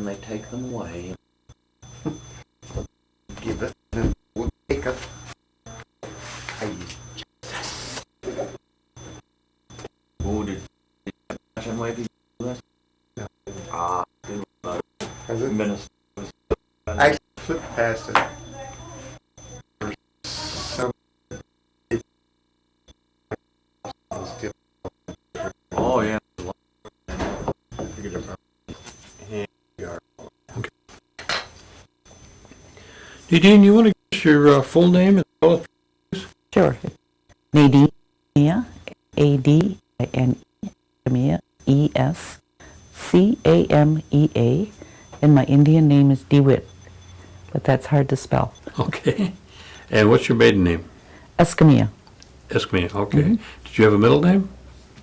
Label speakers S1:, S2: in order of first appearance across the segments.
S1: and they take them away. Give it, and we'll take it. Oh, did you maybe do this? Ah,
S2: Has it?
S1: Minister.
S2: I flipped past it. So,
S1: Oh, yeah.
S3: Nadine, you want to give us your full name and spell it?
S4: Sure. Nadine Escamea, Adine, Escamea, Escamea, and my Indian name is DeWitt, but that's hard to spell.
S3: Okay. And what's your maiden name?
S4: Escamea.
S3: Escamea, okay. Did you have a middle name?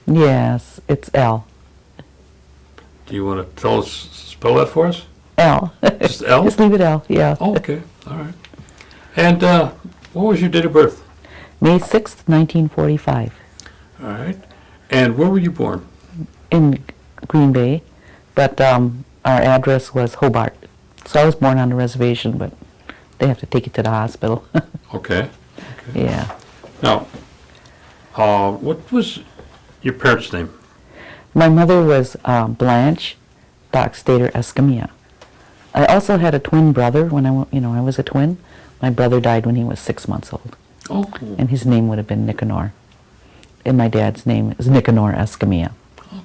S4: Yes, it's L.
S3: Do you want to tell us, spell that for us?
S4: L.
S3: Just L?
S4: Just leave it L, yeah.
S3: Oh, okay. All right. And what was your date of birth?
S4: May 6th, 1945,
S3: All right. And where were you born?
S4: in Green Bay, but our address was Hobart. So I was born on the reservation, but they have to take you to the hospital.
S3: Okay.
S4: Yeah.
S3: Now, what was your parents' name?
S4: My mother was Blanche Dockstader Escamea. I also had a twin brother when I was a twin. My brother died when he was 6 months old,
S3: Oh,
S4: and his name would have been Nicanor. And my dad's name is Nicanor Escamea.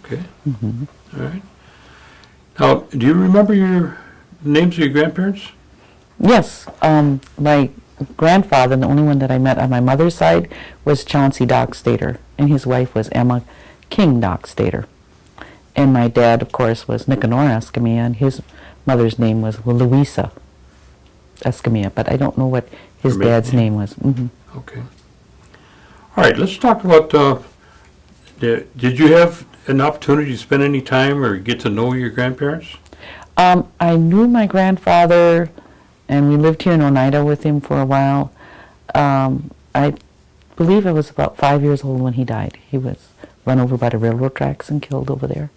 S3: okay. All right. Now, do you remember your names of your grandparents?
S4: Yes, my grandfather, the only one that I met on my mother's side, was Chauncey Dockstader, and his wife was Emma King Dockstader. And my dad, of course, was Nicanor Escamea, and his mother's name was Louisa Escamea, but I don't know what his
S3: Her maiden
S4: dad's name was.
S3: Okay. All right, let's talk about, did you have an opportunity to spend any time or get to know your grandparents?
S4: I knew my grandfather, and we lived here in Oneida with him for a while. I believe I was about 5 years old when he died. He was run over by the railroad tracks and killed over there.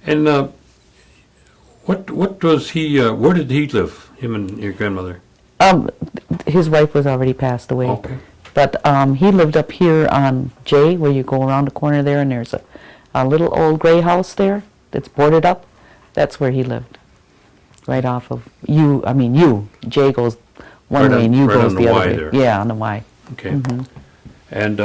S3: And what was he, where did he live, him and your grandmother?
S4: His wife was already passed away.
S3: Okay.
S4: But he lived up here on J, where you go around the corner there, and there's a little old gray house there that's boarded up. That's where he lived. Right off of U. J goes one way and U
S3: right
S4: goes
S3: on
S4: the
S3: the
S4: other
S3: Y
S4: way.
S3: there.
S4: Yeah, on the Y.
S3: Okay. And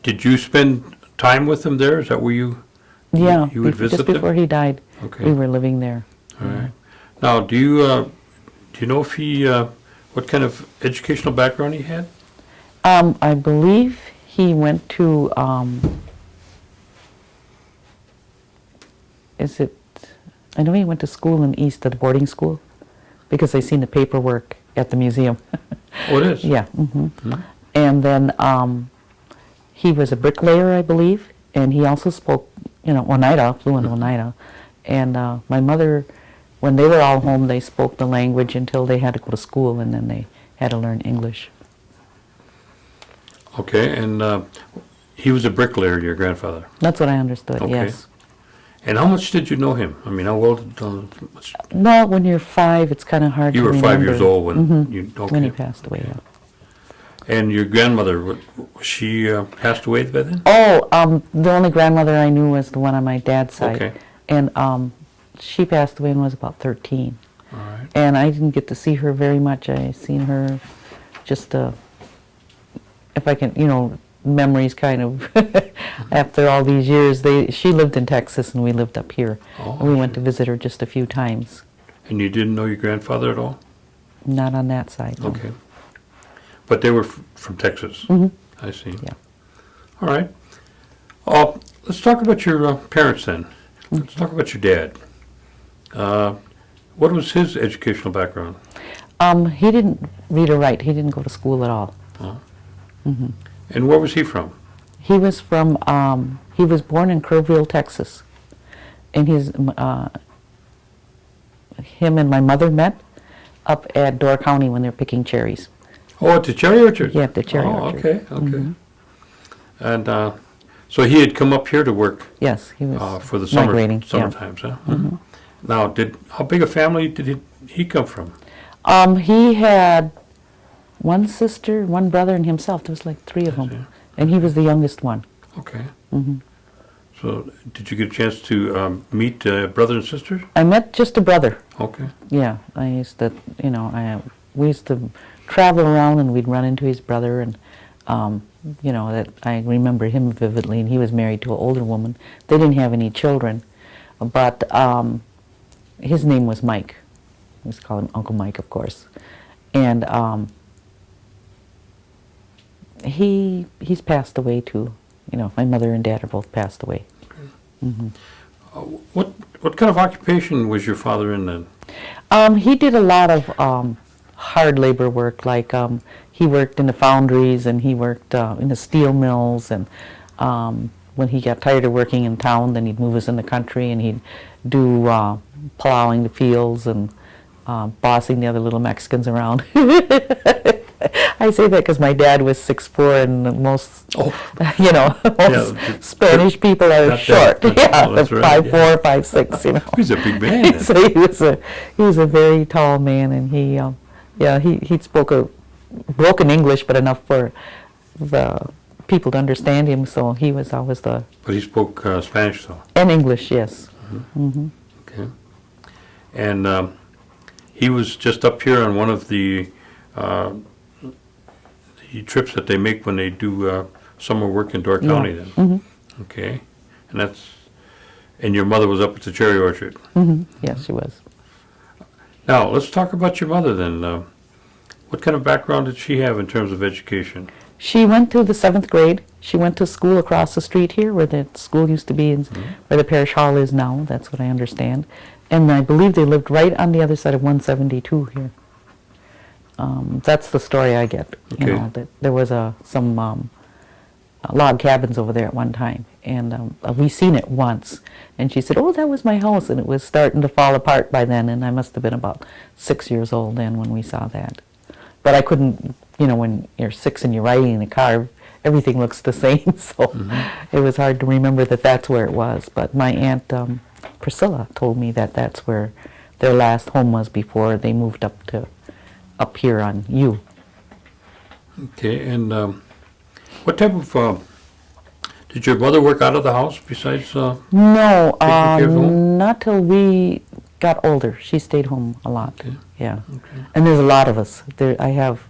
S3: did you spend time with him there? Is that where you
S4: Yeah,
S3: you would visit
S4: just
S3: them?
S4: before he died,
S3: Okay.
S4: we were living there.
S3: All right. Now, do you know if he what kind of educational background he had?
S4: I believe he went to, I know he went to school in East at the boarding school, because I seen the paperwork at the museum.
S3: Oh, it is?
S4: Yeah. And then he was a bricklayer, I believe, and he also spoke, Oneida, fluent Oneida. And my mother, when they were all home, they spoke the language until they had to go to school, and then they had to learn English.
S3: Okay, and he was a bricklayer, your grandfather.
S4: That's what I understood,
S3: Okay.
S4: yes.
S3: And how much did you know him? I mean, how well did
S4: Well, when you're 5, it's kind of hard
S3: you
S4: to
S3: were
S4: remember.
S3: 5 years old when you
S4: When he
S3: okay.
S4: passed away, yeah.
S3: And your grandmother, was she passed away by then?
S4: Oh, the only grandmother I knew was the one on my dad's side.
S3: Okay.
S4: And she passed away when I was about 13.
S3: All right.
S4: And I didn't get to see her very much. I seen her just, if I can, memories kind of, after all these years. She lived in Texas and we lived up here.
S3: Oh,
S4: And we went to visit her just a few times.
S3: And you didn't know your grandfather at all?
S4: Not on that side. no.
S3: Okay. But they were from Texas? I see.
S4: Yeah.
S3: All right. Let's talk about your parents then. Let's talk about your dad. What was his educational background?
S4: He didn't read or write. He didn't go to school at all.
S3: And where was he from?
S4: He was from, he was born in Kerrville, Texas. And him and my mother met up at Door County when they were picking cherries.
S3: Oh, at the cherry orchard?
S4: Yeah, at the cherry orchard.
S3: Okay. And So he had come up here to work
S4: Yes, he was
S3: for the summer
S4: migrating.
S3: summer times, huh? Mm-hmm. Now, how big a family did he come from?
S4: He had one sister, one brother, and himself. There was like three of them, and he was the youngest one.
S3: Okay. So, did you get a chance to meet brothers and sisters?
S4: I met just a brother.
S3: Okay.
S4: Yeah, I used to, we used to travel around and we'd run into his brother, and that I remember him vividly. And he was married to an older woman. They didn't have any children, but his name was Mike. We used to call him Uncle Mike, of course, and he's passed away too. My mother and dad are both passed away.
S3: What kind of occupation was your father in then?
S4: He did a lot of hard labor work, like he worked in the foundries and he worked in the steel mills, and when he got tired of working in town, then he'd move us in the country and he'd do plowing the fields and bossing the other little Mexicans around. I say that because my dad was 6'4", and most, most Spanish people are short.
S3: That's right.
S4: 5'4", 5'6",
S3: He's a big man.
S4: So he was a very tall man, and he spoke a broken English, but enough for the people to understand him. So he was always
S3: But he spoke Spanish, though.
S4: and English, yes.
S3: Okay. And he was just up here on one of the trips that they make when they do summer work in Door County, then. Okay. And your mother was up at the cherry orchard.
S4: Yes, she was.
S3: Now, let's talk about your mother then. What kind of background did she have in terms of education?
S4: She went through the 7th grade. She went to school across the street here, where the school used to be, where the parish hall is now. That's what I understand. And I believe they lived right on the other side of 172 here. That's the story I get.
S3: Okay.
S4: That there was some log cabins over there at one time, and we seen it once. And she said, "Oh, that was my house," and it was starting to fall apart by then. And I must have been about 6 years old then when we saw that. But I couldn't, when you're 6 and you're riding in a car, everything looks the same. So it was hard to remember that that's where it was. But my aunt Priscilla told me that that's where their last home was before they moved up here on U.
S3: Okay, and what type of, did your mother work out of the house besides
S4: No,
S3: taking care of the home?
S4: not till we got older. She stayed home a lot.
S3: Okay.
S4: Yeah.
S3: Okay.
S4: And there's a lot of us. I have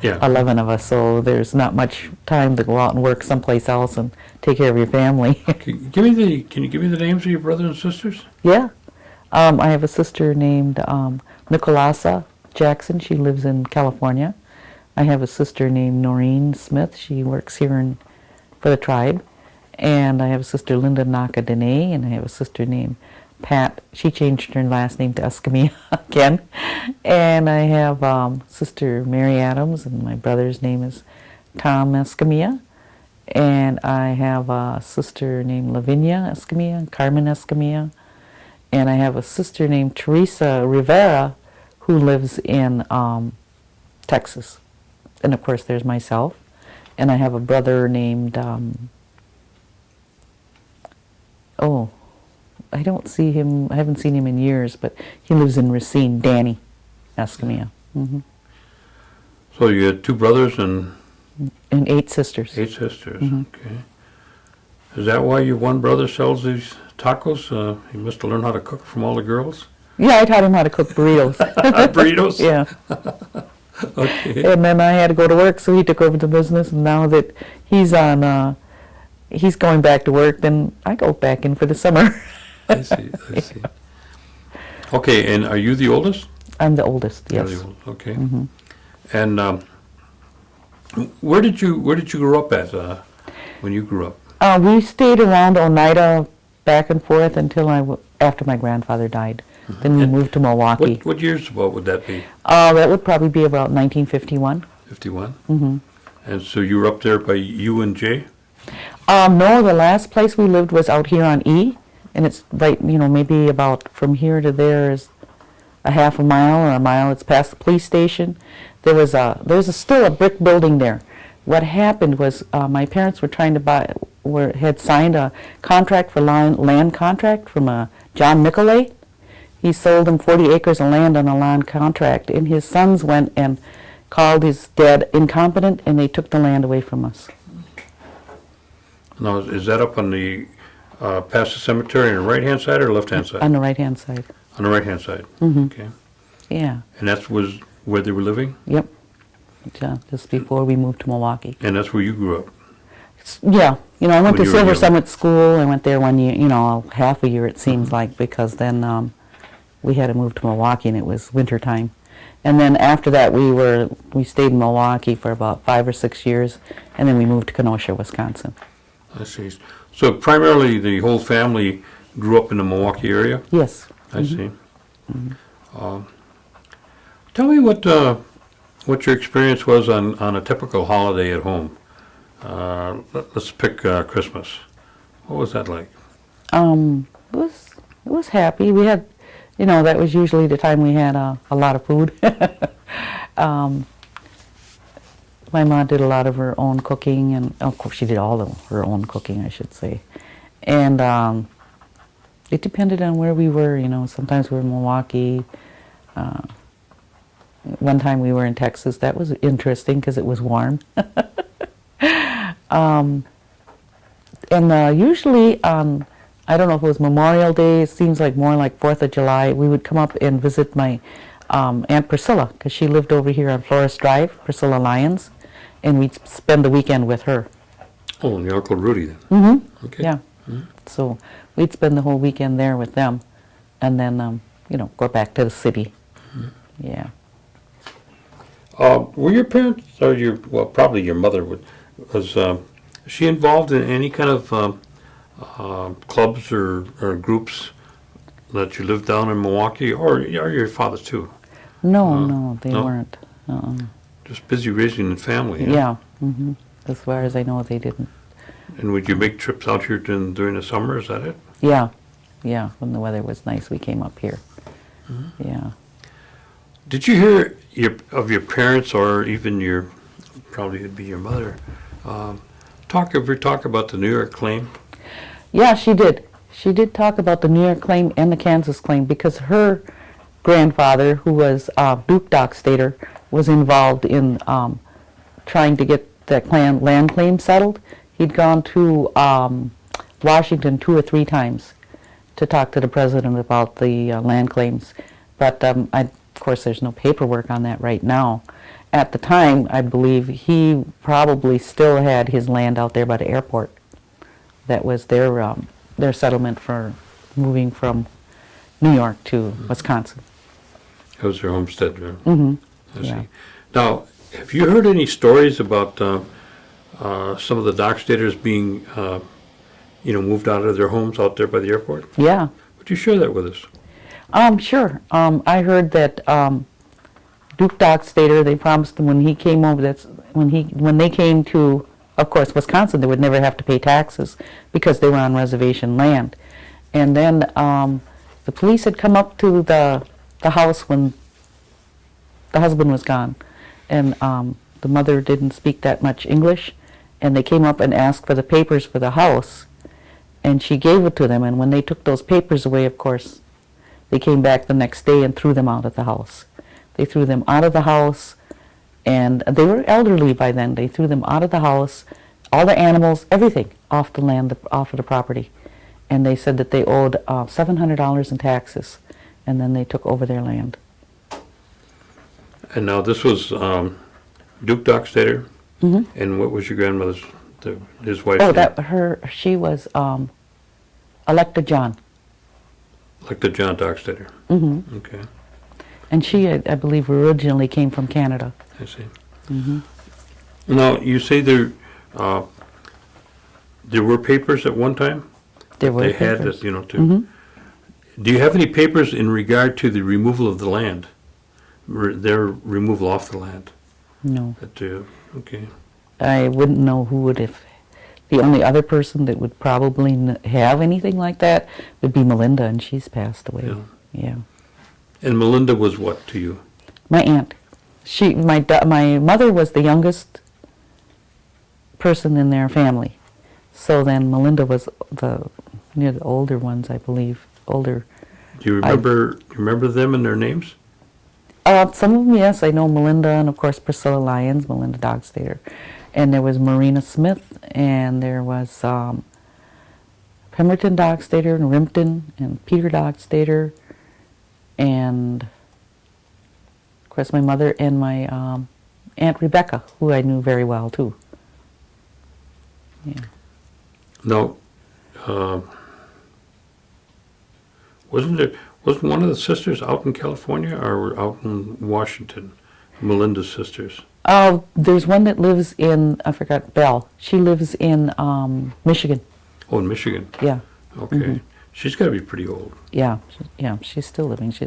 S3: Yeah.
S4: 11 of us, so there's not much time to go out and work someplace else and take care of your family.
S3: Can you give me the names of your brothers and sisters?
S4: Yeah. I have a sister named Nicolasa Jackson. She lives in California. I have a sister named Noreen Smith. She works here for the tribe. And I have a sister, Linda Nakadene, and I have a sister named Pat. She changed her last name to Escamea again. And I have sister Mary Adams, and my brother's name is Tom Escamea. And I have a sister named Lavinia Escamea and Carmen Escamea. And I have a sister named Teresa Rivera, who lives in Texas. And of course there's myself. And I have a brother named, I don't see him, I haven't seen him in years, but he lives in Racine, Danny Escamea.
S3: So you had 2 brothers and
S4: 8 sisters.
S3: 8 sisters, okay. Is that why your one brother sells these tacos? He must have learned how to cook from all the girls?
S4: Yeah, I taught him how to cook burritos.
S3: Burritos?
S4: Yeah.
S3: Okay.
S4: And then I had to go to work, so he took over the business. And now that he's going back to work, then I go back in for the summer.
S3: I see. Okay, and are you the oldest?
S4: I'm the oldest,
S3: You're
S4: yes.
S3: the oldest, okay. And where did you grow up at when you grew up?
S4: We stayed around Oneida back and forth until after my grandfather died. Then we moved to Milwaukee.
S3: What years about would that be?
S4: That would probably be about 1951.
S3: 51? And so you were up there by U and J?
S4: No, the last place we lived was out here on E, and it's right, maybe about from here to there is a half a mile or a mile. It's past the police station. There's still a brick building there. What happened was my parents were trying to had signed a contract for land contract from John Nicolay. He sold him 40 acres of land on a land contract, and his sons went and called his dad incompetent, and they took the land away from us.
S3: Now, is that up on the, past the cemetery on the right-hand side or left-hand side?
S4: On the right-hand side.
S3: On the right-hand side?
S4: Mhm.
S3: Okay.
S4: Yeah.
S3: And that was where they were living?
S4: Yep. Just before we moved to Milwaukee.
S3: And that's where you grew up?
S4: Yeah. I went
S3: When
S4: to
S3: you were
S4: Silver
S3: young.
S4: Summit School. I went there 1 year, half a year it seems like, because then we had to move to Milwaukee and it was winter time. And then after that we stayed in Milwaukee for about 5 or 6 years, and then we moved to Kenosha, Wisconsin.
S3: I see. So primarily the whole family grew up in the Milwaukee area?
S4: Yes.
S3: I see. Tell me what your experience was on a typical holiday at home. Let's pick Christmas. What was that like?
S4: It was happy. We had, that was usually the time we had a lot of food. My mom did a lot of her own cooking, and of course she did all of her own cooking, I should say. And it depended on where we were. Sometimes we were in Milwaukee. One time we were in Texas. That was interesting because it was warm. And usually, I don't know if it was Memorial Day, it seems like more like 4th of July, we would come up and visit my Aunt Priscilla, because she lived over here on Florist Drive, Priscilla Lyons, and we'd spend the weekend with her.
S3: Oh, and your Uncle Rudy then?
S4: Mm-hmm.
S3: Okay.
S4: Yeah. So we'd spend the whole weekend there with them, and then, go back to the city. Yeah.
S3: Were your parents, or probably your mother, was she involved in any kind of clubs or groups that you lived down in Milwaukee, or your father too?
S4: No, they
S3: no?
S4: weren't.
S3: Just busy raising the family.
S4: Yeah. Mm-hmm. As far as I know, they didn't.
S3: And would you make trips out here during the summer? Is that it?
S4: Yeah. When the weather was nice, we came up here. Yeah.
S3: Did you hear of your parents, or even probably it'd be your mother, talk about the New York claim?
S4: Yeah, she did. She did talk about the New York claim and the Kansas claim, because her grandfather, who was Duke Dockstader, was involved in trying to get that land claim settled. He'd gone to Washington 2 or 3 times to talk to the president about the land claims. But of course, there's no paperwork on that right now. At the time, I believe he probably still had his land out there by the airport. That was their settlement for moving from New York to Wisconsin.
S3: That was their homestead, right?
S4: Mm-hmm.
S3: I
S4: Yeah.
S3: see. Now, have you heard any stories about some of the Dockstaters being, moved out of their homes out there by the airport?
S4: Yeah.
S3: Would you share that with us?
S4: Sure. I heard that Duke Dockstader, they promised him when he came over, when they came to, of course, Wisconsin, they would never have to pay taxes because they were on reservation land. And then the police had come up to the house when the husband was gone, and the mother didn't speak that much English, and they came up and asked for the papers for the house, and she gave it to them. And when they took those papers away, of course, they came back the next day and threw them out of the house. They threw them out of the house, and they were elderly by then. They threw them out of the house, all the animals, everything, off the land, off of the property. And they said that they owed $700 in taxes, and then they took over their land.
S3: And now this was Duke Dockstader,
S4: Mm-hmm.
S3: and what was your grandmother's, his wife's
S4: Oh,
S3: name?
S4: she was Electa John.
S3: Like the John Dockstader.
S4: Mm-hmm.
S3: Okay,
S4: And she, I believe, originally came from Canada.
S3: I see.
S4: Mm-hmm.
S3: Now, you say there were papers at one time?
S4: There were
S3: They had
S4: papers.
S3: this, to...
S4: Mm-hmm.
S3: Do you have any papers in regard to the removal of the land? Their removal off the land?
S4: No.
S3: Okay.
S4: I wouldn't know who would have. The only other person that would probably have anything like that would be Melinda, and she's passed away. Yeah.
S3: And Melinda was what to you?
S4: My aunt. My mother was the youngest person in their family, So then Melinda was near the older ones, I believe. Older.
S3: Do you remember them and their names?
S4: Some of them, yes. I know Melinda and, of course, Priscilla Lyons, Melinda Dogstader. And there was Marina Smith, and there was Pemberton Dogstader, and Rimpton, and Peter Dogstader, and, of course, my mother and my Aunt Rebecca, who I knew very well, too. Yeah.
S3: No. Wasn't one of the sisters out in California or out in Washington? Melinda's sisters.
S4: There's one that lives in, I forgot, Belle. She lives in Michigan.
S3: Oh, in Michigan.
S4: Yeah.
S3: Okay.
S4: Mhm.
S3: She's got to be pretty old.
S4: Yeah, she's still living. She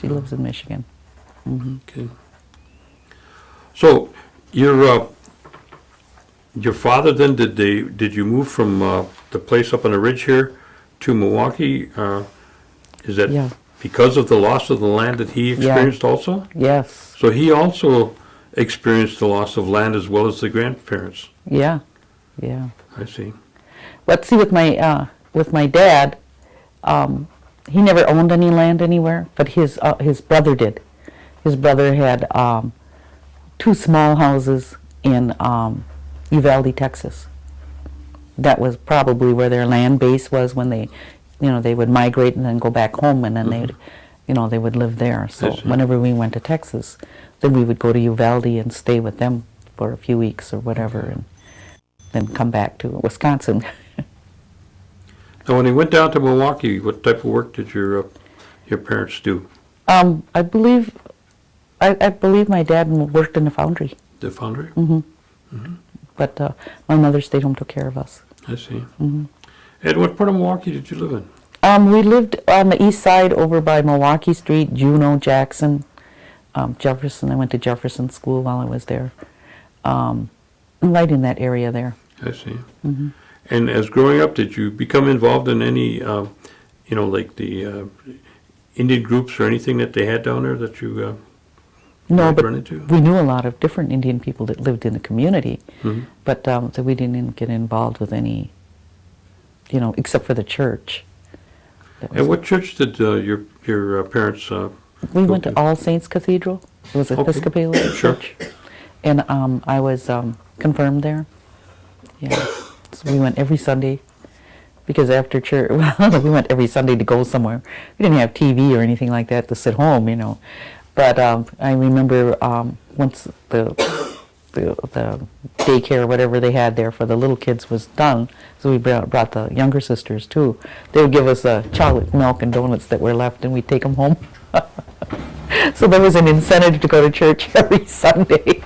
S4: lives in Michigan. Hmm.
S3: Okay. So, your father then, did you move from the place up on the ridge here to Milwaukee? Is that
S4: Yeah.
S3: because of the loss of the land that he experienced also?
S4: Yes.
S3: So he also experienced the loss of land as well as the grandparents.
S4: Yeah. Yeah.
S3: I see.
S4: But see, with my dad, he never owned any land anywhere, but his brother did. His brother had 2 small houses in Uvalde, Texas. That was probably where their land base was when they would migrate and then go back home, and then they would live there. So whenever we went to Texas, then we would go to Uvalde and stay with them for a few weeks or whatever, and then come back to Wisconsin.
S3: Now, when he went down to Milwaukee, what type of work did your parents do?
S4: I believe my dad worked in the foundry.
S3: The foundry?
S4: Hmm. But my mother stayed home, took care of us.
S3: I see.
S4: Hmm.
S3: And what part of Milwaukee did you live in?
S4: We lived on the east side over by Milwaukee Street, Juneau, Jackson, Jefferson. I went to Jefferson School while I was there. Right in that area there.
S3: I see.
S4: Hmm.
S3: And as growing up, did you become involved in any, like the Indian groups or anything that they had down there that you
S4: No,
S3: might
S4: but
S3: run into?
S4: we knew a lot of different Indian people that lived in the community,
S3: Mhm.
S4: but so we didn't get involved with any, except for the church. That was
S3: And what church did your parents
S4: We
S3: go
S4: went to All Saints Cathedral. It was an
S3: Okay.
S4: Episcopal
S3: Sure.
S4: church. And I was confirmed there. Yeah. So we went every Sunday because after church, we went every Sunday to go somewhere. We didn't have TV or anything like that to sit home, But I remember once the daycare, whatever they had there for the little kids was done, so we brought the younger sisters too. They would give us chocolate milk and donuts that were left, and we'd take them home. So there was an incentive to go to church every Sunday,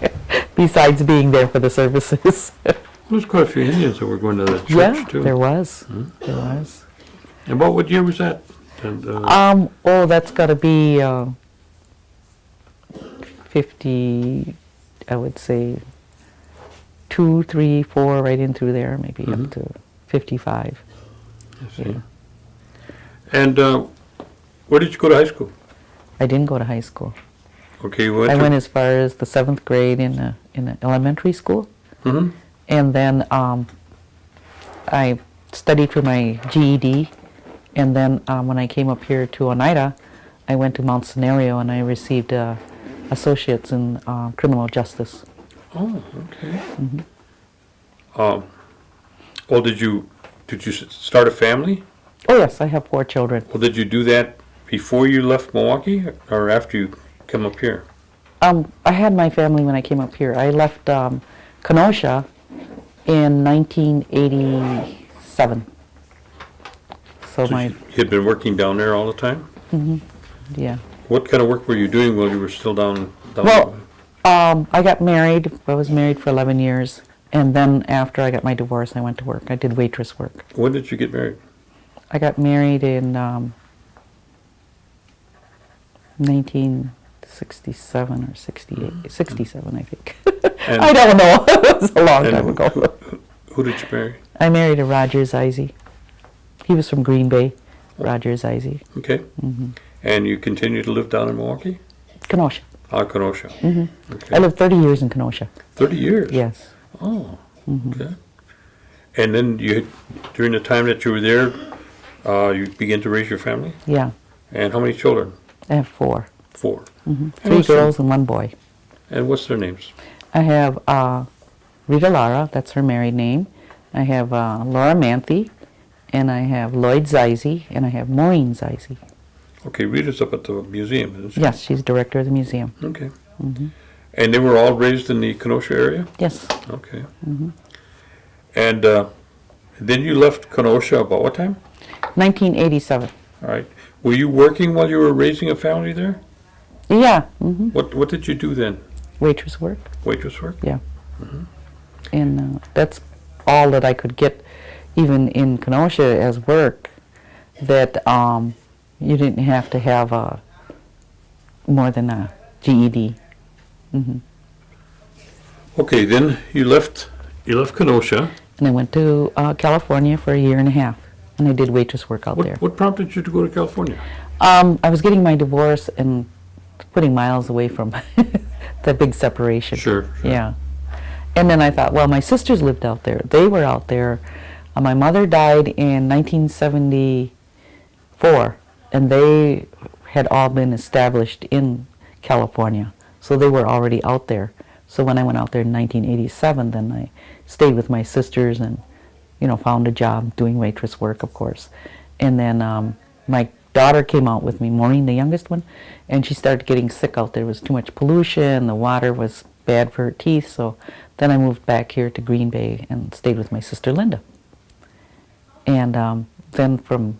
S4: besides being there for the services.
S3: There's quite a few Indians that were going to the church
S4: Yeah,
S3: too.
S4: there was. There was.
S3: And what year was that? And,
S4: That's got to be 50, I would say 2, 3, 4, right in through there, maybe up to 55.
S3: I see. And where did you go to high school?
S4: I didn't go to high school.
S3: Okay, you went
S4: I
S3: to...
S4: went as far as the 7th grade in an elementary school,
S3: Mhm.
S4: and then I studied for my GED, and then when I came up here to Oneida, I went to Mount Scenario and I received associates in criminal justice.
S3: Oh, okay.
S4: Mm-hmm.
S3: Did you start a family?
S4: Oh yes, I have 4 children.
S3: Well, did you do that before you left Milwaukee or after you come up here?
S4: I had my family when I came up here. I left Kenosha in 1987. So
S3: You had been working down there all the time?
S4: yeah.
S3: What kind of work were you doing while you were still down
S4: Well, I got married. I was married for 11 years. And then after I got my divorce, I went to work. I did waitress work.
S3: When did you get married?
S4: I got married in 1967 or 68. 67, I think.
S3: And-
S4: I don't know. It was a long time ago.
S3: Who did you marry?
S4: I married a Roger Zeise. He was from Green Bay, Roger Zeise.
S3: Okay. And you continue to live down in Milwaukee?
S4: Kenosha.
S3: Kenosha.
S4: I
S3: Okay.
S4: lived 30 years in Kenosha.
S3: 30 years?
S4: Yes.
S3: Oh, okay. And then during the time that you were there, you began to raise your family?
S4: Yeah,
S3: And how many children?
S4: I have 4.
S3: 4. And
S4: 3
S3: what's their-
S4: girls and 1 boy.
S3: And what's their names?
S4: I have Rita Lara, that's her married name. I have Laura Manthe, and I have Lloyd Zeise, and I have Maureen Zeise.
S3: Okay, Rita's up at the museum, isn't she?
S4: Yes, she's director of the museum.
S3: Okay. And they were all raised in the Kenosha area?
S4: Yes,
S3: Okay. And then you left Kenosha about what time?
S4: 1987.
S3: All right. Were you working while you were raising a family there?
S4: Yeah,
S3: What did you do then?
S4: waitress work.
S3: Waitress work?
S4: Yeah. And that's all that I could get, even in Kenosha as work, that you didn't have to have more than a GED.
S3: Okay, then you left Kenosha.
S4: And I went to California for a year and a half, and I did waitress work out there.
S3: What prompted you to go to California?
S4: I was getting my divorce and putting miles away from the big separation.
S3: Sure.
S4: Yeah. And then I thought, well, my sisters lived out there. They were out there. My mother died in 1974, and they had all been established in California. So they were already out there. So when I went out there in 1987, then I stayed with my sisters and, found a job doing waitress work, of course. And then my daughter came out with me, Maureen, the youngest one, and she started getting sick out there. There was too much pollution, the water was bad for her teeth, so then I moved back here to Green Bay and stayed with my sister Linda. And then from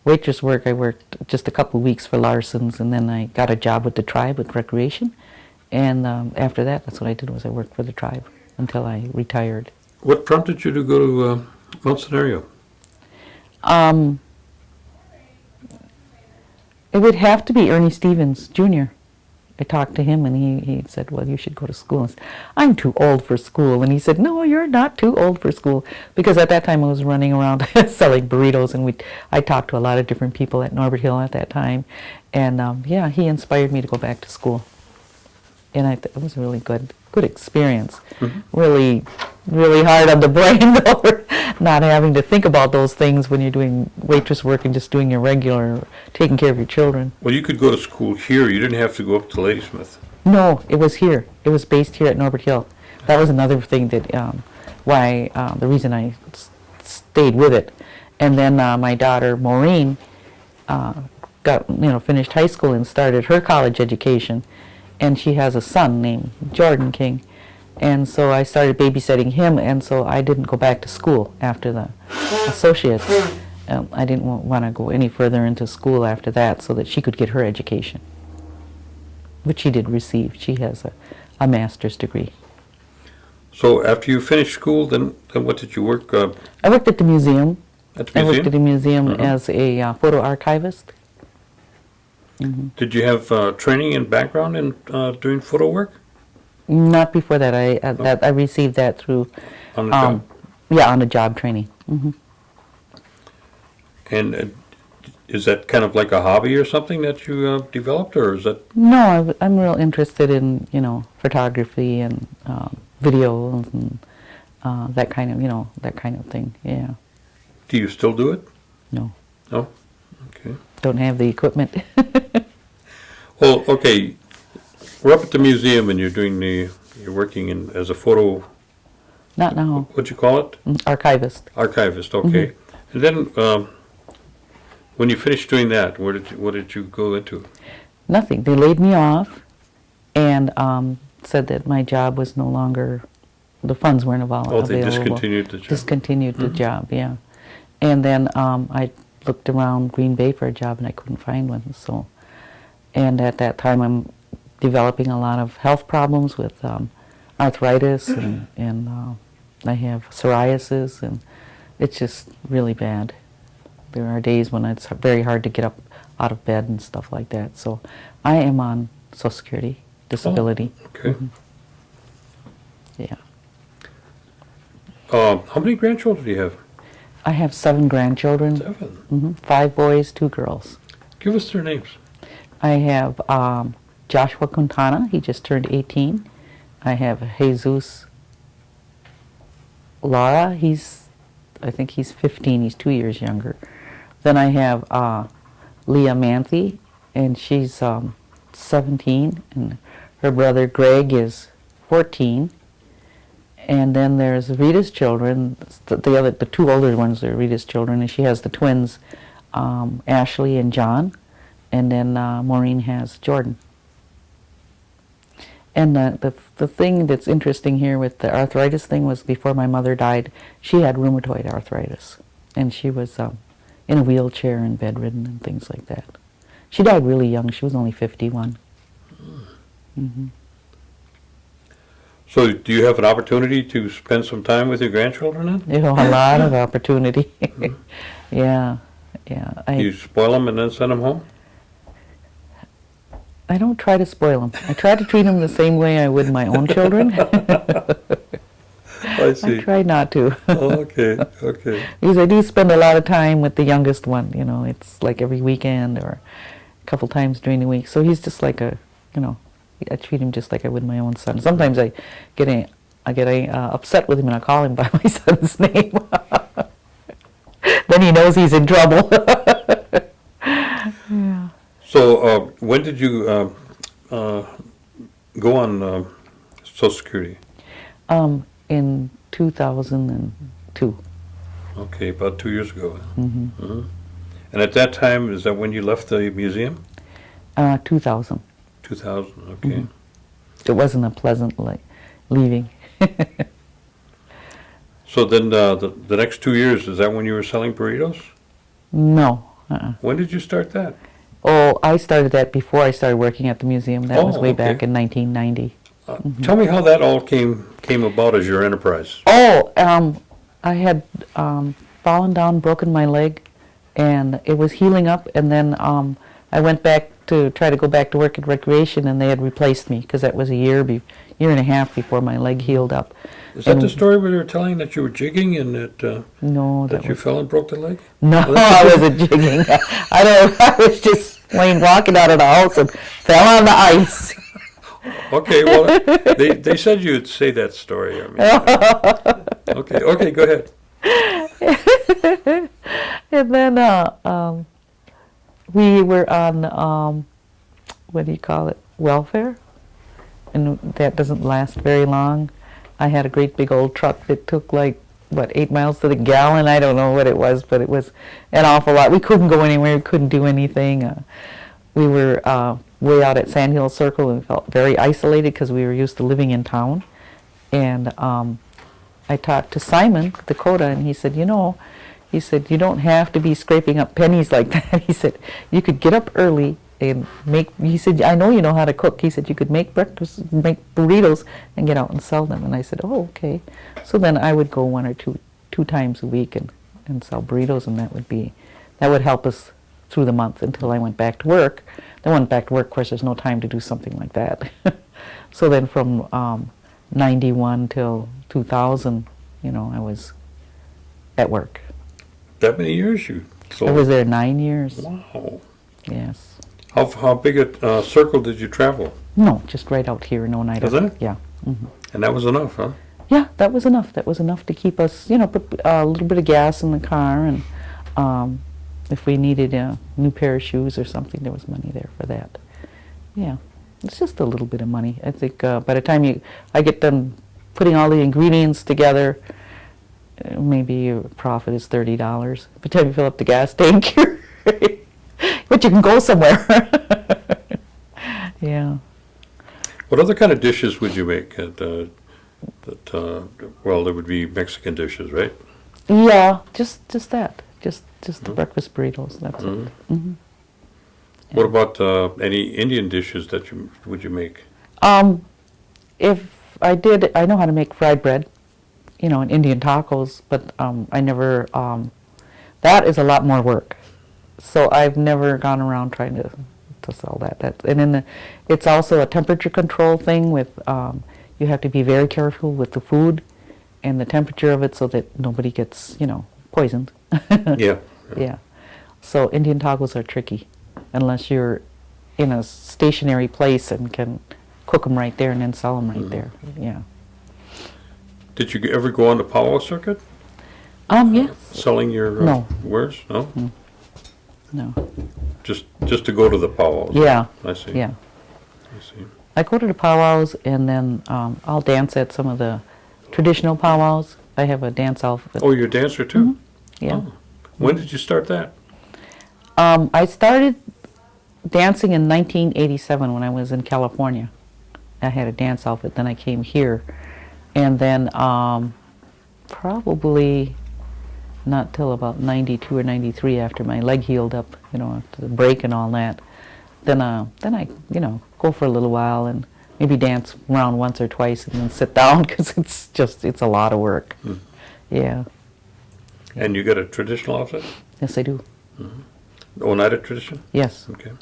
S4: waitress work, I worked just a couple of weeks for Larson's, and then I got a job with the tribe with recreation. And after that, that's what I did, was I worked for the tribe until I retired.
S3: What prompted you to go to Mount Scenario?
S4: It would have to be Ernie Stevens, Jr. I talked to him, and he said, well, you should go to school. I said, I'm too old for school. And he said, no, you're not too old for school. Because at that time I was running around selling burritos, and I talked to a lot of different people at Norbert Hill at that time. And yeah, he inspired me to go back to school. And it was a really good experience. Really, really hard on the brain, though, not having to think about those things when you're doing waitress work and just doing your regular, taking care of your children.
S3: Well, you could go to school here. You didn't have to go up to Ladysmith.
S4: No, it was here. It was based here at Norbert Hill. That was another thing that the reason I stayed with it. And then my daughter Maureen finished high school and started her college education, and she has a son named Jordan King. And so I started babysitting him, and so I didn't go back to school after the associates. I didn't want to go any further into school after that so that she could get her education, which she did receive. She has a master's degree.
S3: So after you finished school, then what did you work?
S4: I worked at the museum.
S3: At the
S4: I
S3: museum?
S4: worked at the museum as a photo archivist.
S3: Did you have training and background in doing photo work?
S4: Not before that. I received that through
S3: On the job?
S4: Yeah, on the job training.
S3: And is that kind of like a hobby or something that you developed, or is that?
S4: No, I'm real interested in photography and videos and that kind of thing. Yeah.
S3: Do you still do it?
S4: No,
S3: No. Okay.
S4: don't have the equipment.
S3: Well, okay. We're up at the museum, and you're working as a photo.
S4: Not now.
S3: What'd you call it?
S4: Archivist.
S3: Archivist. Okay. And then when you finished doing that, what did you go into?
S4: Nothing. They laid me off and said that my job was no longer, the funds weren't available.
S3: Oh, they discontinued the job.
S4: Discontinued the job, yeah. And then I looked around Green Bay for a job, and I couldn't find one. So, and at that time I'm developing a lot of health problems with arthritis, and I have psoriasis, and it's just really bad. There are days when it's very hard to get up out of bed and stuff like that. So I am on Social Security disability.
S3: Oh, okay.
S4: Yeah.
S3: How many grandchildren do you have?
S4: I have 7 grandchildren.
S3: 7.
S4: 5 boys, 2 girls.
S3: Give us their names.
S4: I have Joshua Quintana. He just turned 18. I have Jesus Lara. He's I think he's 15. He's 2 years younger. Then I have Leah Manthe, and she's 17, and her brother Greg is 14. And then there's Rita's children. The two older ones are Rita's children, and she has the twins, Ashley and John. And then Maureen has Jordan. And the thing that's interesting here with the arthritis thing was before my mother died, she had rheumatoid arthritis. And she was in a wheelchair and bedridden and things like that. She died really young. She was only 51. Mm-hmm.
S3: So do you have an opportunity to spend some time with your grandchildren then?
S4: You know, a lot of opportunity. Yeah.
S3: You spoil them and then send them home?
S4: I don't try to spoil them. I try to treat them the same way I would my own children.
S3: I see.
S4: I try not to.
S3: Okay.
S4: Because I do spend a lot of time with the youngest one. You know, it's like every weekend or a couple times during the week. So he's just like I treat him just like I would my own son. Sometimes I get upset with him and I call him by my son's name. Then he knows he's in trouble. Yeah.
S3: So when did you go on Social Security?
S4: In 2002.
S3: Okay, about 2 years ago.
S4: Mm-hmm.
S3: Mm-hmm. And at that time, is that when you left the museum?
S4: 2000.
S3: 2000, okay.
S4: Mm-hmm. It wasn't a pleasant leaving.
S3: So then the next 2 years, is that when you were selling burritos?
S4: No.
S3: When did you start that?
S4: Oh, I started that before I started working at the museum. That was way
S3: okay.
S4: back in 1990.
S3: Tell me how that all came about as your enterprise.
S4: Oh, I had fallen down, broken my leg, and it was healing up, and then I went back to try to go back to work at Recreation, and they had replaced me because that was a year and a half before my leg healed up.
S3: Is that the story where they were telling that you were jigging and
S4: No,
S3: that you fell and broke the leg?
S4: No, I wasn't jigging. I was just plain walking out of the house and fell on the ice.
S3: Okay, well, they said you'd say that story. I mean, okay, go ahead.
S4: And then we were on, what do you call it, welfare, and that doesn't last very long. I had a great big old truck that took 8 miles to the gallon. I don't know what it was, but it was an awful lot. We couldn't go anywhere. We couldn't do anything. We were way out at Sand Hill Circle and felt very isolated because we were used to living in town. And I talked to Simon Dakota, and he said, you don't have to be scraping up pennies like that. He said, you could get up early and he said, I know you know how to cook. He said, you could make breakfast, make burritos, and get out and sell them. And I said, oh, okay. So then I would go one or two times a week and sell burritos, and that would help us through the month until I went back to work. Then I went back to work, of course, there's no time to do something like that. So then from 91 till 2000, I was at work.
S3: That many years you sold?
S4: I was there 9 years.
S3: Wow.
S4: Yes.
S3: How big a circle did you travel?
S4: No, just right out here in Oneida.
S3: Was it?
S4: Yeah. Mm-hmm.
S3: And that was enough, huh?
S4: Yeah, that was enough. That was enough to keep us, put a little bit of gas in the car, and if we needed a new pair of shoes or something, there was money there for that. Yeah, it's just a little bit of money. I think by the time I get done putting all the ingredients together, maybe your profit is $30. By the time you fill up the gas tank, but you can go somewhere. Yeah.
S3: What other kind of dishes would you make? Well, there would be Mexican dishes, right?
S4: Yeah, just that. Just the breakfast burritos. That's it. Mm-hmm.
S3: What about any Indian dishes that would you make?
S4: If I did, I know how to make fried bread, and Indian tacos, but I never. That is a lot more work, so I've never gone around trying to sell that. It's also a temperature control thing with. You have to be very careful with the food and the temperature of it so that nobody gets, poisoned.
S3: Yeah.
S4: Yeah. So Indian tacos are tricky unless you're in a stationary place and can cook them right there and then sell them right there. Yeah.
S3: Did you ever go on the Powwow circuit?
S4: Yes.
S3: selling your
S4: No.
S3: wares? No?
S4: No.
S3: Just to go to the powwows?
S4: Yeah.
S3: I see.
S4: Yeah.
S3: I see.
S4: I go to the powwows, and then I'll dance at some of the traditional powwows. I have a dance outfit.
S3: Oh, you're a dancer too?
S4: Yeah.
S3: Oh. When did you start that?
S4: I started dancing in 1987 when I was in California. I had a dance outfit. Then I came here, and then probably not till about 92 or 93, after my leg healed up, after the break and all that. Then I go for a little while and maybe dance around once or twice and then sit down because it's a lot of work. Yeah.
S3: And you got a traditional outfit?
S4: Yes, I do.
S3: Oneida tradition?
S4: Yes.
S3: Okay.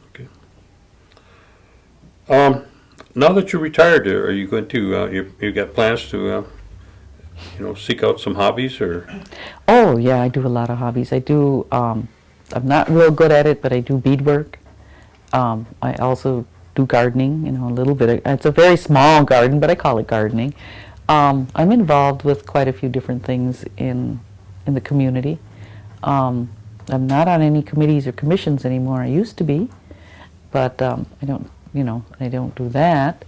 S3: Okay. Now that you're retired, are you going to, you got plans to, seek out some hobbies or?
S4: Oh, yeah, I do a lot of hobbies. I do, I'm not real good at it, but I do beadwork. I also do gardening, a little bit. It's a very small garden, but I call it gardening. I'm involved with quite a few different things in the community. I'm not on any committees or commissions anymore. I used to be, but I don't do that.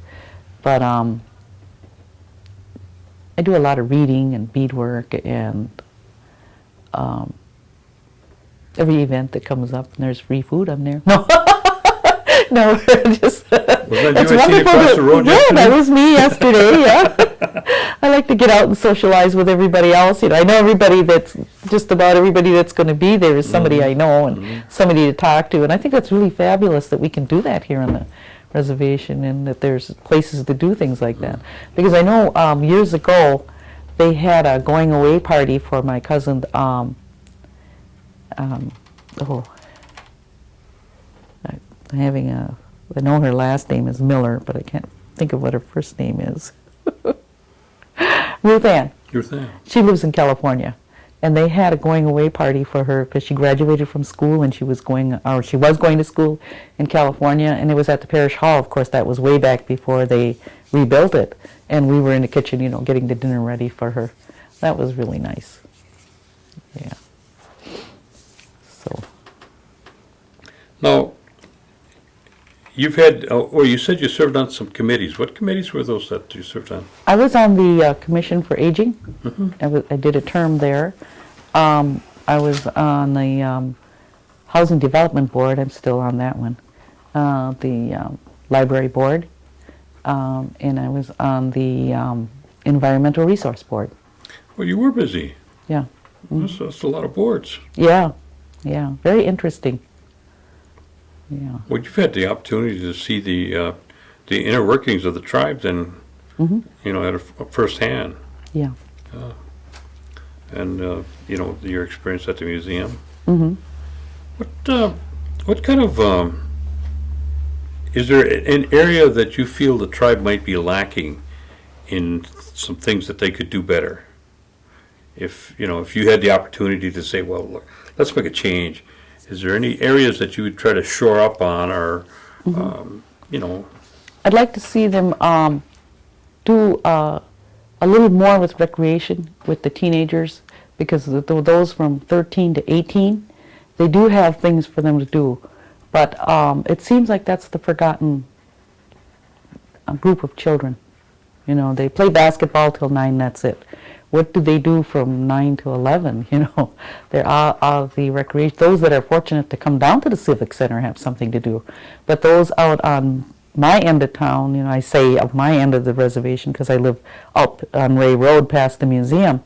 S4: But I do a lot of reading and beadwork, and every event that comes up and there's free food, I'm there. No. No, just
S3: Was that
S4: it's
S3: you I seen
S4: wonderful.
S3: across the road
S4: Yeah,
S3: yesterday?
S4: that was me yesterday. Yeah, I like to get out and socialize with everybody else. I know just about everybody that's going to be there is somebody I know and somebody to talk to, and I think that's really fabulous that we can do that here on the reservation, and that there's places to do things like that. Because I know years ago they had a going away party for my cousin. I know her last name is Miller, but I can't think of what her first name is. Ruth Ann.
S3: Your thing.
S4: She lives in California, and they had a going away party for her because she graduated from school and she was going to school in California, and it was at the parish hall. Of course, that was way back before they rebuilt it, and we were in the kitchen, getting the dinner ready for her. That was really nice. Yeah. So.
S3: Now, you've had, you said you served on some committees. What committees were those that you served on?
S4: I was on the Commission for Aging. I did a term there. I was on the Housing Development Board. I'm still on that one. The Library Board. And I was on the Environmental Resource Board.
S3: Well, you were busy.
S4: Yeah.
S3: That's a lot of boards.
S4: Yeah. Yeah. Very interesting. Yeah.
S3: Well, you've had the opportunity to see the inner workings of the tribe, then, at a first hand,
S4: Yeah.
S3: and your experience at the museum.
S4: Mm-hmm.
S3: What kind of is there an area that you feel the tribe might be lacking in some things that they could do better? If you had the opportunity to say, well, look, let's make a change. Is there any areas that you would try to shore up on, or,
S4: I'd like to see them do a little more with recreation with the teenagers, because those from 13 to 18, they do have things for them to do. But it seems like that's the forgotten group of children. They play basketball till 9, that's it. What do they do from 9 to 11? They're out of the recreation. Those that are fortunate to come down to the Civic Center have something to do. But those out on my end of town, I say of my end of the reservation because I live up on Ray Road past the museum,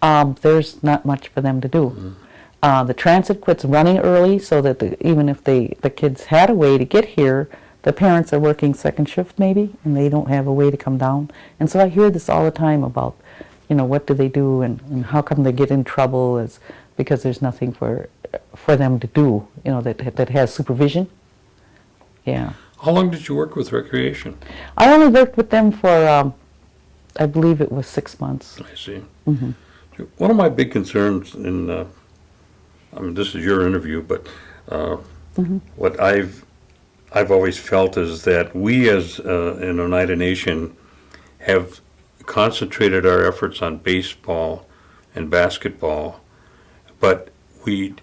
S4: there's not much for them to do. The transit quits running early, so that even if the kids had a way to get here, the parents are working second shift maybe, and they don't have a way to come down. And so I hear this all the time about, what do they do, and how come they get in trouble, is because there's nothing for them to do, that has supervision. Yeah.
S3: how long did you work with recreation?
S4: I only worked with them for, I believe it was 6 months.
S3: I see.
S4: Mm-hmm.
S3: One of my big concerns this is your interview, but what I've always felt is that we as an Oneida Nation have concentrated our efforts on baseball and basketball, but we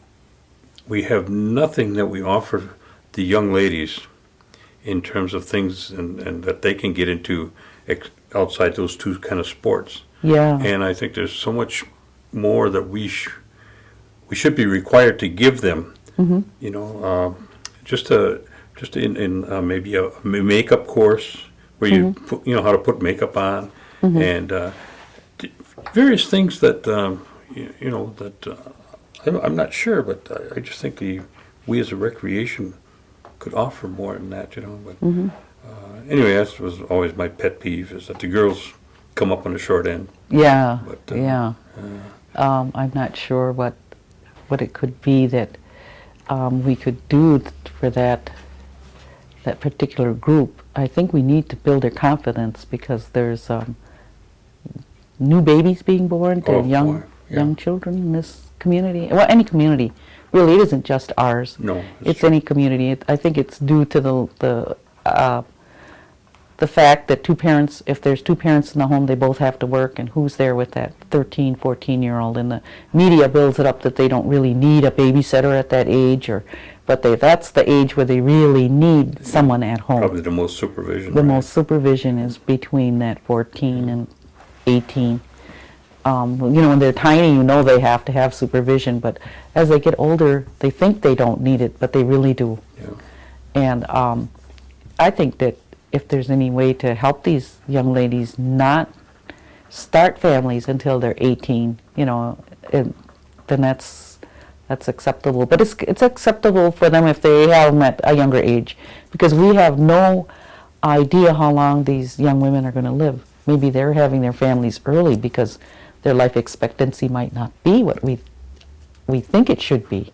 S3: have nothing that we offer the young ladies in terms of things and that they can get into outside those two kind of sports.
S4: Yeah.
S3: And I think there's so much more that we should be required to give them.
S4: Mm-hmm.
S3: You know, just in maybe a makeup course where you put, you know, how to put makeup on, and various things that you know that I'm not sure, but I just think we as a recreation could offer more than that, you know. But anyway, that was always my pet peeve, is that the girls come up on the short end.
S4: Yeah,
S3: But,
S4: yeah. I'm not sure what it could be that we could do for that particular group. I think we need to build their confidence, because there's new babies being born to
S3: Oh,
S4: young
S3: boy, yeah.
S4: young children in this community. Well, any community. Really, it isn't just ours.
S3: No,
S4: It's any community. I think it's due to the fact that if there's two parents in the home, they both have to work, and who's there with that 13, 14-year-old? And the media builds it up that they don't really need a babysitter at that age, but that's the age where they really need someone at home.
S3: Probably the most supervision.
S4: The
S3: right?
S4: most supervision is between that 14 and 18. You know, when they're tiny, you know they have to have supervision, but as they get older, they think they don't need it, but they really do.
S3: Yeah.
S4: And I think that if there's any way to help these young ladies not start families until they're 18, you know, then that's acceptable. But it's acceptable for them if they have them at a younger age, because we have no idea how long these young women are going to live. Maybe they're having their families early because their life expectancy might not be what we think it should be.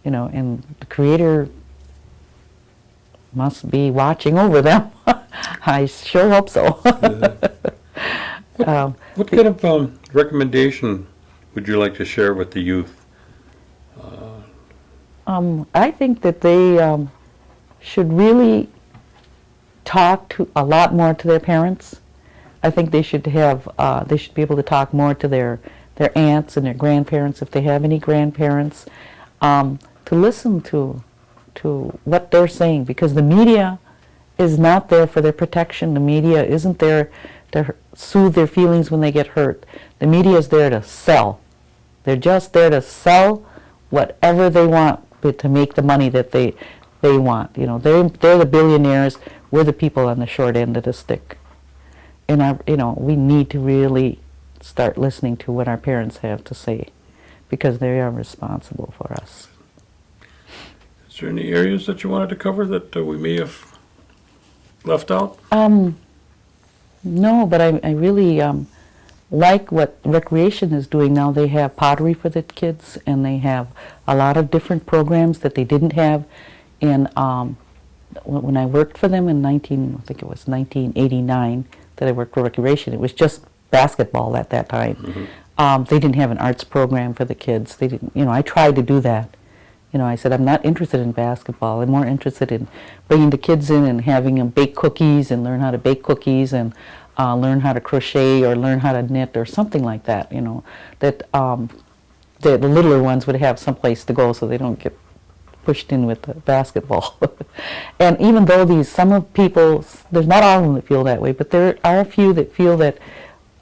S4: You know, and the Creator must be watching over them. I sure hope so.
S3: What kind of recommendation would you like to share with the youth?
S4: I think that they should really talk a lot more to their parents. I think they should be able to talk more to their aunts and their grandparents, if they have any grandparents, to listen to what they're saying, because the media is not there for their protection. The media isn't there to soothe their feelings when they get hurt. The media is there to sell. They're just there to sell whatever they want, but to make the money that they want. You know, they're the billionaires. We're the people on the short end of the stick. And we need to really start listening to what our parents have to say, because they are responsible for us.
S3: Is there any areas that you wanted to cover that we may have left out?
S4: No, but I really like what recreation is doing now. They have pottery for the kids, and they have a lot of different programs that they didn't have. And when I worked for them in 1989, that I worked for recreation, it was just basketball at that time. Mm-hmm. They didn't have an arts program for the kids. They didn't. I tried to do that. I said, I'm not interested in basketball. I'm more interested in bringing the kids in and having them bake cookies and learn how to bake cookies and learn how to crochet or learn how to knit or something like that, that the littler ones would have some place to go so they don't get pushed in with the basketball. And even though some people, there's not all of them that feel that way, but there are a few that feel that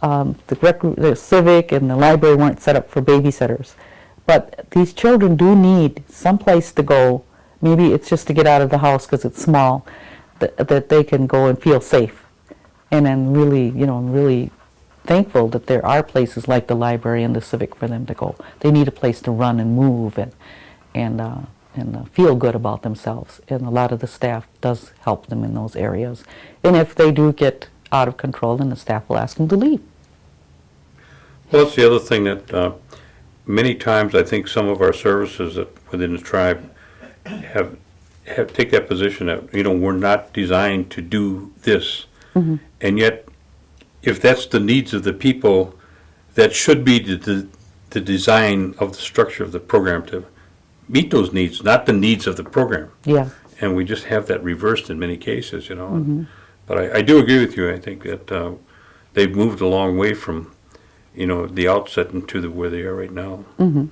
S4: the civic and the library weren't set up for babysitters. But these children do need some place to go. Maybe it's just to get out of the house because it's small, that they can go and feel safe. And I'm really thankful that there are places like the library and the civic for them to go. They need a place to run and move and feel good about themselves. And a lot of the staff does help them in those areas. And if they do get out of control, then the staff will ask them to leave.
S3: Well, that's the other thing that many times I think some of our services within the tribe have take that position that we're not designed to do this, mm-hmm. and yet if that's the needs of the people, that should be the design of the structure of the program to meet those needs, not the needs of the program.
S4: Yeah.
S3: And we just have that reversed in many cases,
S4: Mm-hmm.
S3: But I do agree with you. I think that they've moved a long way from you know, the outset into where they are right now.
S4: Well,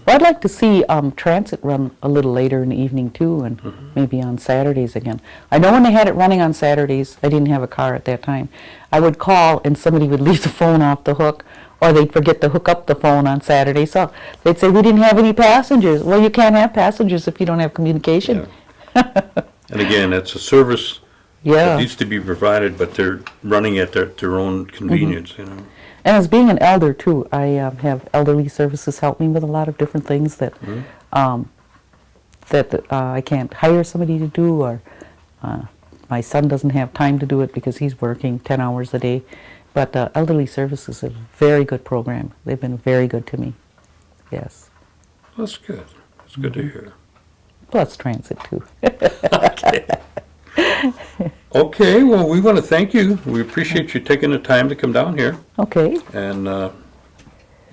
S4: I'd like to see transit run a little later in the evening too, and maybe on Saturdays again. I know when they had it running on Saturdays, I didn't have a car at that time. I would call and somebody would leave the phone off the hook, or they'd forget to hook up the phone on Saturday. So they'd say, we didn't have any passengers. Well, you can't have passengers if you don't have communication.
S3: And again, it's a service that
S4: Yeah.
S3: needs to be provided, but they're running at their own convenience, you know.
S4: And as being an elder too, I have elderly services help me with a lot of different things that I can't hire somebody to do, or my son doesn't have time to do it because he's working 10 hours a day. But elderly services is a very good program. They've been very good to me. Yes.
S3: That's good. That's good to hear.
S4: Plus transit too.
S3: Okay, well, we want to thank you. We appreciate you taking the time to come down here.
S4: Okay.
S3: And,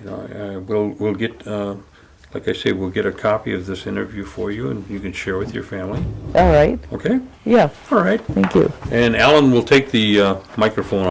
S3: you know, we'll get, like I say, we'll get a copy of this interview for you, and you can share with your family.
S4: All right.
S3: Okay?
S4: Yeah.
S3: All right.
S4: Thank you.
S3: And Alan will take the microphone